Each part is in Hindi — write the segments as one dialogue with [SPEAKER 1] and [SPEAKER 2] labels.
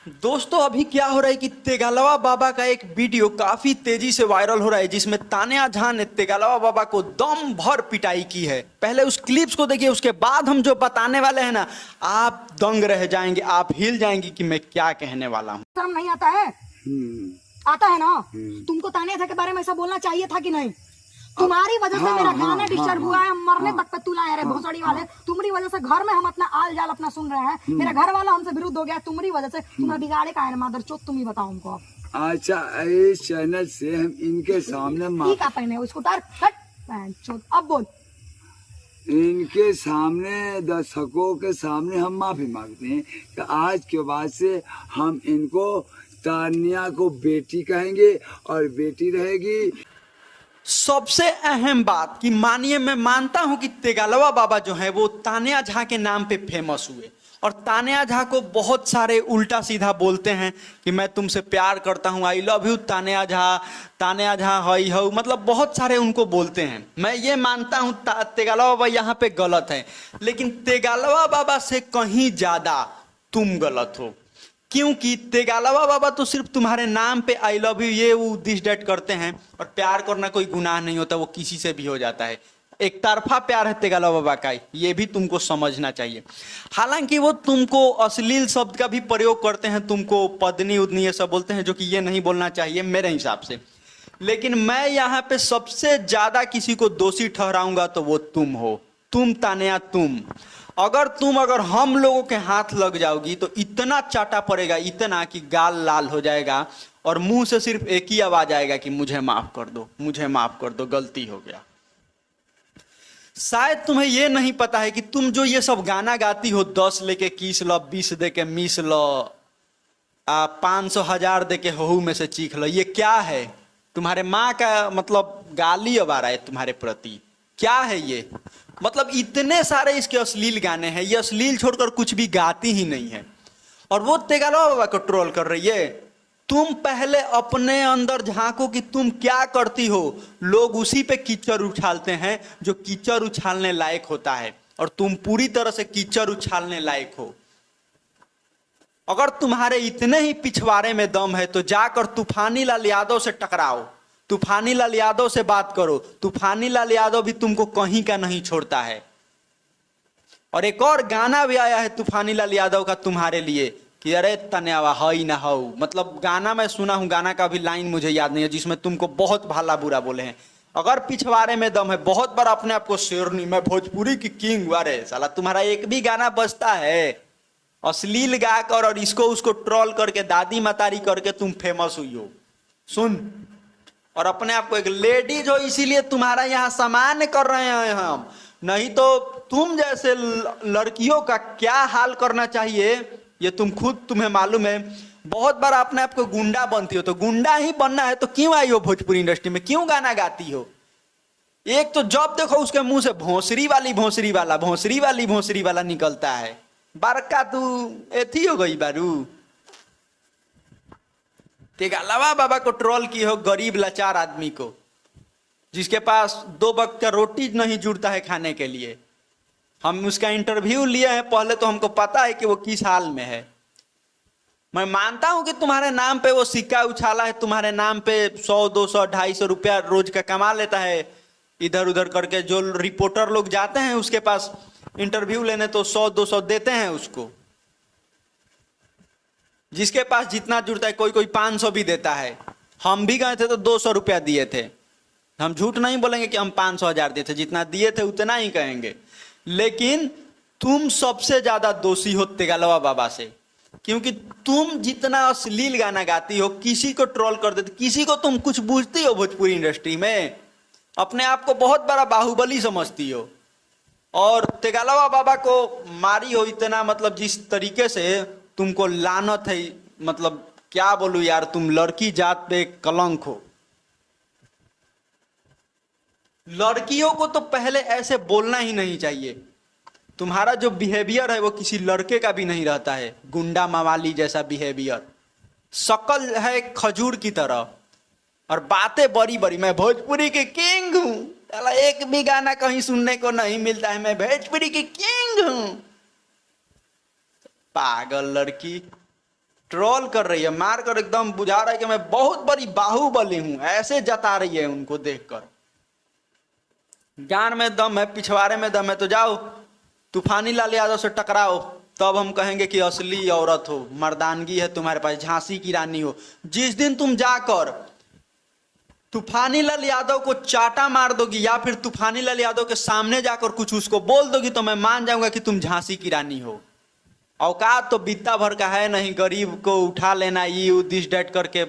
[SPEAKER 1] दोस्तों अभी क्या हो रहा है कि तेगालवा बाबा का एक वीडियो काफी तेजी से वायरल हो रहा है जिसमें तान्या झा ने तेगालवा बाबा को दम भर पिटाई की है। पहले उस क्लिप्स को देखिए, उसके बाद हम जो बताने वाले हैं ना, आप दंग रह जाएंगे, आप हिल जाएंगे कि मैं क्या कहने वाला हूँ।
[SPEAKER 2] शर्म नहीं आता है? आता है ना? तुमको तान्या झा के बारे में ऐसा बोलना चाहिए था कि नहीं? तुम्हारी वजह से मेरा गाना डिस्टर्ब हुआ है, मरने तक पे तू लाया रे भोसड़ी वाले। तुम्हारी वजह से घर में हम अपना आल जाल अपना सुन रहे हैं, मेरा घर वाला हमसे विरुद्ध हो गया तुम्हारी वजह से। तुम्हारा बिगाड़े का है मादर चोत, तुम ही बताओ हमको अब।
[SPEAKER 3] अच्छा, इस चैनल से हम इनके सामने
[SPEAKER 2] ठीक है, पहने उसको तार चोत। अब बोल।
[SPEAKER 3] इनके सामने दर्शकों के सामने हम माफी मांगते हैं कि आज के बाद से हम इनको तान्या को बेटी कहेंगे और बेटी रहेगी।
[SPEAKER 1] सबसे अहम बात कि मानिए, मैं मानता हूं कि तेगालवा बाबा जो है वो तान्या झा के नाम पे फेमस हुए और तान्या झा को बहुत सारे उल्टा सीधा बोलते हैं कि मैं तुमसे प्यार करता हूं, I love you Tanya Jha हई हो, मतलब बहुत सारे उनको बोलते हैं। मैं ये मानता हूं तेगालवा बाबा यहाँ पे गलत है, लेकिन तेगालवा बाबा से कहीं ज्यादा तुम गलत हो, क्योंकि तेगालवा बाबा तो सिर्फ तुम्हारे नाम पे आई लव यू ये वो दिस डेट करते हैं, और प्यार करना कोई गुनाह नहीं होता, वो किसी से भी हो जाता है। एक तरफा प्यार है तेगालवा बाबा का, ये भी तुमको समझना चाहिए। हालांकि वो तुमको अश्लील शब्द का भी प्रयोग करते हैं, तुमको पत्नी उदनी ये सब बोलते हैं, जो कि ये नहीं बोलना चाहिए मेरे हिसाब से। लेकिन मैं यहाँ पे सबसे ज्यादा किसी को दोषी ठहराऊंगा तो वो तुम हो, तुम तान्या, तुम। अगर हम लोगों के हाथ लग जाओगी तो इतना चाटा पड़ेगा, इतना कि गाल लाल हो जाएगा और मुंह से सिर्फ एक ही आवाज आएगा कि मुझे माफ कर दो, मुझे माफ कर दो, गलती हो गया। शायद तुम्हें यह नहीं पता है कि तुम जो ये सब गाना गाती हो, 10 लेके किस लो, 20 दे के मिस लो, 500 1000 दे के हहू में से चीख लो, ये क्या है? तुम्हारे माँ का मतलब गाली अब आ रहा है तुम्हारे प्रति, क्या है ये? मतलब इतने सारे इसके अश्लील गाने हैं, ये अश्लील छोड़कर कुछ भी गाती ही नहीं है, और वो तेगालवा बाबा को ट्रोल कर रही है। तुम पहले अपने अंदर झांको कि तुम क्या करती हो। लोग उसी पे कीचड़ उछालते हैं जो कीचड़ उछालने लायक होता है, और तुम पूरी तरह से कीचड़ उछालने लायक हो। अगर तुम्हारे इतने ही पिछवाड़े में दम है तो जाकर तूफानी लाल यादव से टकराओ, तूफानी लाल यादव से बात करो। तूफानी लाल यादव भी तुमको कहीं का नहीं छोड़ता है। और एक और गाना भी आया है तूफानी लाल यादव का तुम्हारे लिए कि अरे तन्यावा हई ना हो, मतलब गाना मैं सुना हूं, गाना का भी लाइन मुझे याद नहीं है, जिसमें तुमको बहुत भला बुरा बोले हैं। अगर पिछवाड़े में दम है, बहुत बार अपने आप को शेरनी, मैं भोजपुरी की किंग, अरे साला तुम्हारा एक भी गाना बजता है अश्लील गाकर और इसको उसको ट्रोल करके दादी मतारी करके तुम फेमस हुई हो। सुन, और अपने आप को एक लेडीज हो इसीलिए तुम्हारा यहाँ सम्मान कर रहे हैं हम, नहीं तो तुम जैसे लड़कियों का क्या हाल करना चाहिए ये तुम्हें मालूम है। बहुत बार अपने आप को गुंडा बनती हो, तो गुंडा ही बनना है तो क्यों आई हो भोजपुरी इंडस्ट्री में, क्यों गाना गाती हो? एक तो जब देखो उसके मुंह से भोंसरी वाला निकलता है। बड़का तू एथी हो गई बारू। तेगालवा बाबा को ट्रोल की हो, गरीब लाचार आदमी को, जिसके पास 2 वक्त का रोटी नहीं जुड़ता है खाने के लिए। हम उसका इंटरव्यू लिए हैं, पहले तो हमको पता है कि वो किस हाल में है। मैं मानता हूं कि तुम्हारे नाम पे वो सिक्का उछाला है, तुम्हारे नाम पे 100 200 250 रुपया रोज का कमा लेता है इधर उधर करके। जो रिपोर्टर लोग जाते हैं उसके पास इंटरव्यू लेने तो 100 200 देते हैं उसको, जिसके पास जितना जुड़ता है। कोई 500 भी देता है। हम भी गए थे तो 200 रुपया दिए थे। हम झूठ नहीं बोलेंगे कि हम 500 1000 दिए थे, जितना दिए थे उतना ही कहेंगे। लेकिन तुम सबसे ज्यादा दोषी हो तेगालवा बाबा से, क्योंकि तुम जितना अश्लील गाना गाती हो, किसी को ट्रोल कर देती, किसी को तुम कुछ पूछती हो भोजपुरी इंडस्ट्री में, अपने आप को बहुत बड़ा बाहुबली समझती हो, और तेगालवा बाबा को मारी हो इतना, मतलब जिस तरीके से तुमको लानत है, मतलब क्या बोलूं यार, तुम लड़की जात पे कलंक हो। लड़कियों को तो पहले ऐसे बोलना ही नहीं चाहिए। तुम्हारा जो बिहेवियर है वो किसी लड़के का भी नहीं रहता है, गुंडा मवाली जैसा बिहेवियर। शक्ल है खजूर की तरह और बातें बड़ी बड़ी, मैं भोजपुरी की किंग हूं, एक भी गाना कहीं सुनने को नहीं मिलता है, मैं भोजपुरी की किंग हूं। पागल लड़की। ट्रोल कर रही है, मार कर एकदम बुझा रहा है कि मैं बहुत बड़ी बाहुबली हूं, ऐसे जता रही है उनको देखकर। जान में दम है, पिछवाड़े में दम है तो जाओ तूफानी लाल यादव से टकराओ, तब हम कहेंगे कि असली औरत हो, मर्दानगी है तुम्हारे पास, झांसी की रानी हो। जिस दिन तुम जाकर तूफानी लाल यादव को चाटा मार दोगी या फिर तूफानी लाल यादव के सामने जाकर कुछ उसको बोल दोगी तो मैं मान जाऊंगा कि तुम झांसी की रानी हो। औकात तो बित्ता भर का है नहीं, गरीब को उठा लेना ये दिस डेट करके।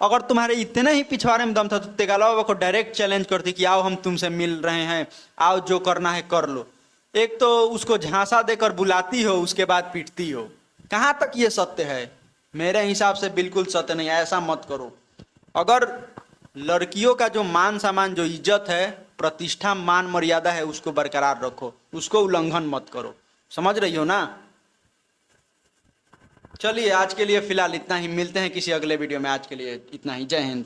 [SPEAKER 1] अगर तुम्हारे इतने ही पिछवाड़े में दम था तो तेगाला बाबा को डायरेक्ट चैलेंज करती कि आओ हम तुमसे मिल रहे हैं, आओ जो करना है कर लो। एक तो उसको झांसा देकर बुलाती हो, उसके बाद पीटती हो। कहाँ तक ये सत्य है? मेरे हिसाब से बिल्कुल सत्य नहीं, ऐसा मत करो। अगर लड़कियों का जो मान सम्मान, जो इज्जत है, प्रतिष्ठा, मान मर्यादा है, उसको बरकरार रखो, उसको उल्लंघन मत करो। समझ रही हो ना? चलिए आज के लिए फिलहाल इतना ही, मिलते हैं किसी अगले वीडियो में। आज के लिए इतना ही, जय हिंद।